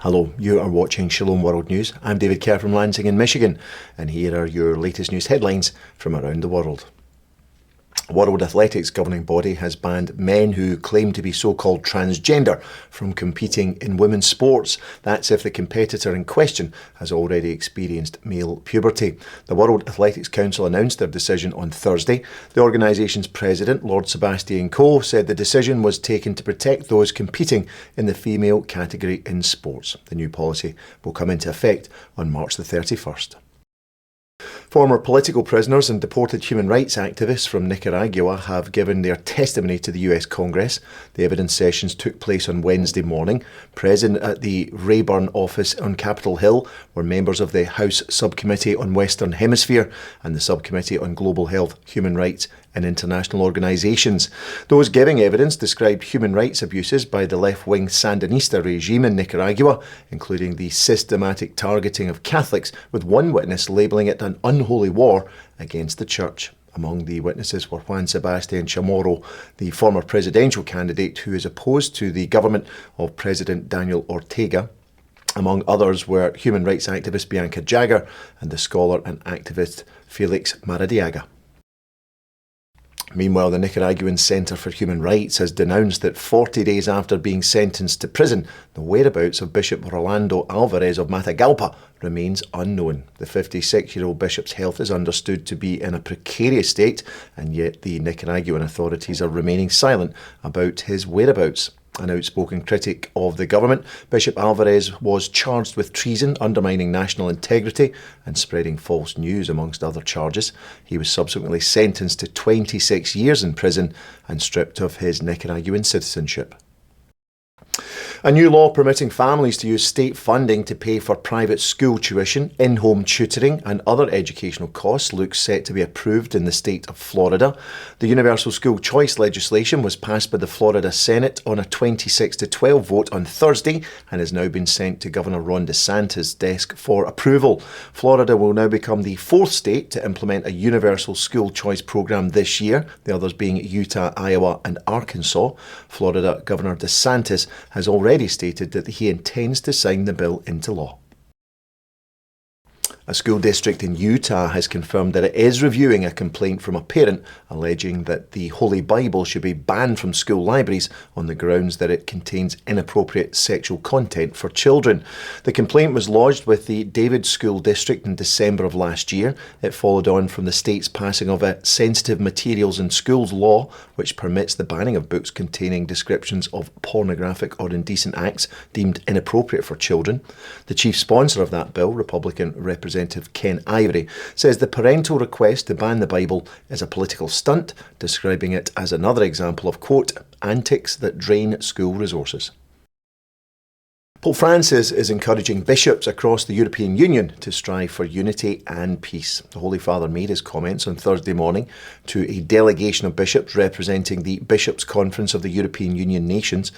Hello, you are watching Shalom World News. I'm David Kerr from Lansing in Michigan, and here are your latest news headlines from around the world. World Athletics governing body has banned men who claim to be so-called transgender from competing in women's sports. That's if the competitor in question has already experienced male puberty. The World Athletics Council announced their decision on Thursday. The organisation's president, Lord Sebastian Coe, said the decision was taken to protect those competing in the female category in sports. The new policy will come into effect on March the 31st. Former political prisoners and deported human rights activists from Nicaragua have given their testimony to the US Congress. The evidence sessions took place on Wednesday morning. Present at the Rayburn office on Capitol Hill were members of the House Subcommittee on Western Hemisphere and the Subcommittee on Global Health, Human Rights and International Organisations. Those giving evidence described human rights abuses by the left-wing Sandinista regime in Nicaragua, including the systematic targeting of Catholics, with one witness labelling it an unholy war against the church. Among the witnesses were Juan Sebastian Chamorro, the former presidential candidate who is opposed to the government of President Daniel Ortega. Among others were human rights activist Bianca Jagger and the scholar and activist Felix Maradiaga. Meanwhile, the Nicaraguan Center for Human Rights has denounced that 40 days after being sentenced to prison, the whereabouts of Bishop Rolando Alvarez of Matagalpa remains unknown. The 56-year-old bishop's health is understood to be in a precarious state, and yet the Nicaraguan authorities are remaining silent about his whereabouts. An outspoken critic of the government, Bishop Alvarez was charged with treason, undermining national integrity and spreading false news, amongst other charges. He was subsequently sentenced to 26 years in prison and stripped of his Nicaraguan citizenship. A new law permitting families to use state funding to pay for private school tuition, in-home tutoring and other educational costs looks set to be approved in the state of Florida. The universal school choice legislation was passed by the Florida Senate on a 26-12 vote on Thursday and has now been sent to Governor Ron DeSantis' desk for approval. Florida will now become the fourth state to implement a universal school choice program this year, the others being Utah, Iowa and Arkansas. Florida Governor DeSantis has already stated that he intends to sign the bill into law. A school district in Utah has confirmed that it is reviewing a complaint from a parent alleging that the Holy Bible should be banned from school libraries on the grounds that it contains inappropriate sexual content for children. The complaint was lodged with the David School District in December of last year. It followed on from the state's passing of a sensitive materials in schools law, which permits the banning of books containing descriptions of pornographic or indecent acts deemed inappropriate for children. The chief sponsor of that bill, Republican Representative Ken Ivory, says the parental request to ban the Bible is a political stunt, describing it as another example of, quote, antics that drain school resources. Pope Francis is encouraging bishops across the European Union to strive for unity and peace. The Holy Father made his comments on Thursday morning to a delegation of bishops representing the Bishops' Conference of the European Union nations.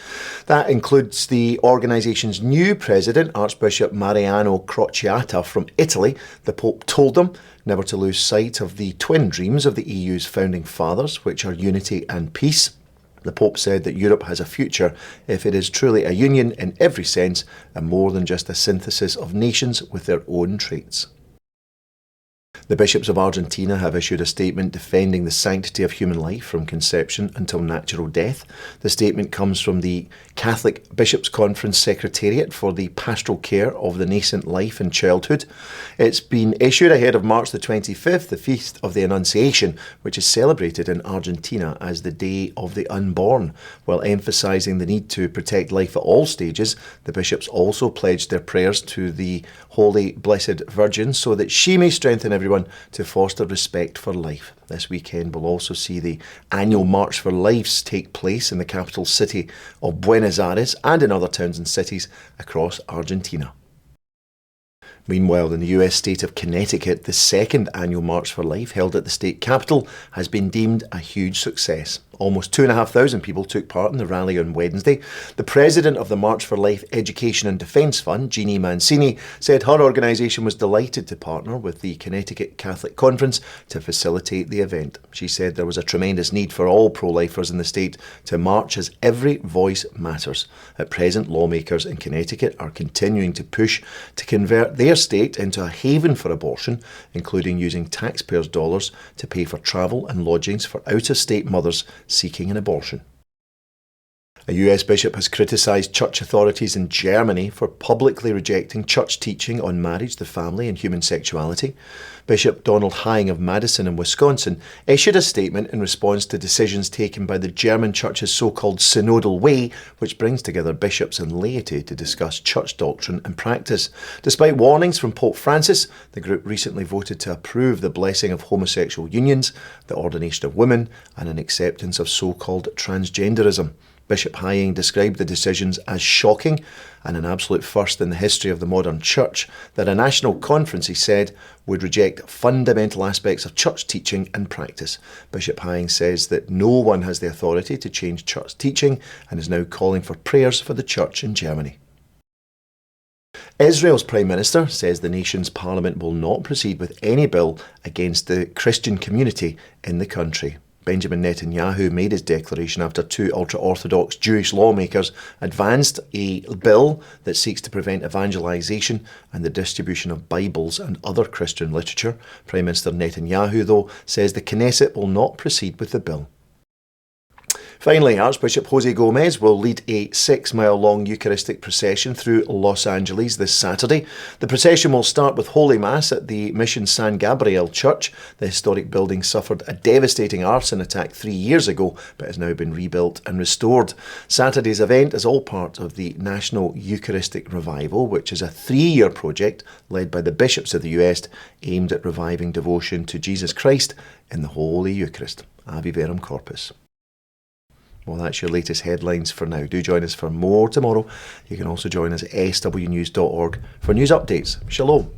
That includes the organisation's new president, Archbishop Mariano Crociata from Italy. The Pope told them never to lose sight of the twin dreams of the EU's founding fathers, which are unity and peace. The Pope said that Europe has a future if it is truly a union in every sense and more than just a synthesis of nations with their own traits. The bishops of Argentina have issued a statement defending the sanctity of human life from conception until natural death. The statement comes from the Catholic Bishops' Conference Secretariat for the Pastoral Care of the Nascent Life in Childhood. It's been issued ahead of March the 25th, the Feast of the Annunciation, which is celebrated in Argentina as the Day of the Unborn. While emphasising the need to protect life at all stages, the bishops also pledged their prayers to the Holy Blessed Virgin so that she may strengthen everyone to foster respect for life. This weekend will also see the annual March for Lives take place in the capital city of Buenos Aires and in other towns and cities across Argentina. Meanwhile, in the US state of Connecticut, the second annual March for Life held at the state capitol has been deemed a huge success. Almost 2,500 people took part in the rally on Wednesday. The president of the March for Life Education and Defence Fund, Jeannie Mancini, said her organisation was delighted to partner with the Connecticut Catholic Conference to facilitate the event. She said there was a tremendous need for all pro-lifers in the state to march as every voice matters. At present, lawmakers in Connecticut are continuing to push to convert their state into a haven for abortion, including using taxpayers' dollars to pay for travel and lodgings for out-of-state mothers seeking an abortion. A US bishop has criticised church authorities in Germany for publicly rejecting church teaching on marriage, the family and human sexuality. Bishop Donald Hying of Madison in Wisconsin issued a statement in response to decisions taken by the German church's so-called synodal way, which brings together bishops and laity to discuss church doctrine and practice. Despite warnings from Pope Francis, the group recently voted to approve the blessing of homosexual unions, the ordination of women and an acceptance of so-called transgenderism. Bishop Hying described the decisions as shocking and an absolute first in the history of the modern church that a national conference, he said, would reject fundamental aspects of church teaching and practice. Bishop Hying says that no one has the authority to change church teaching and is now calling for prayers for the church in Germany. Israel's Prime Minister says the nation's parliament will not proceed with any bill against the Christian community in the country. Benjamin Netanyahu made his declaration after two ultra-Orthodox Jewish lawmakers advanced a bill that seeks to prevent evangelization and the distribution of Bibles and other Christian literature. Prime Minister Netanyahu, though, says the Knesset will not proceed with the bill. Finally, Archbishop Jose Gomez will lead a 6-mile-long Eucharistic procession through Los Angeles this Saturday. The procession will start with Holy Mass at the Mission San Gabriel Church. The historic building suffered a devastating arson attack 3 years ago, but has now been rebuilt and restored. Saturday's event is all part of the National Eucharistic Revival, which is a 3-year project led by the bishops of the US aimed at reviving devotion to Jesus Christ in the Holy Eucharist. Avi Verum Corpus. Well, that's your latest headlines for now. Do join us for more tomorrow. You can also join us at swnews.org for news updates. Shalom.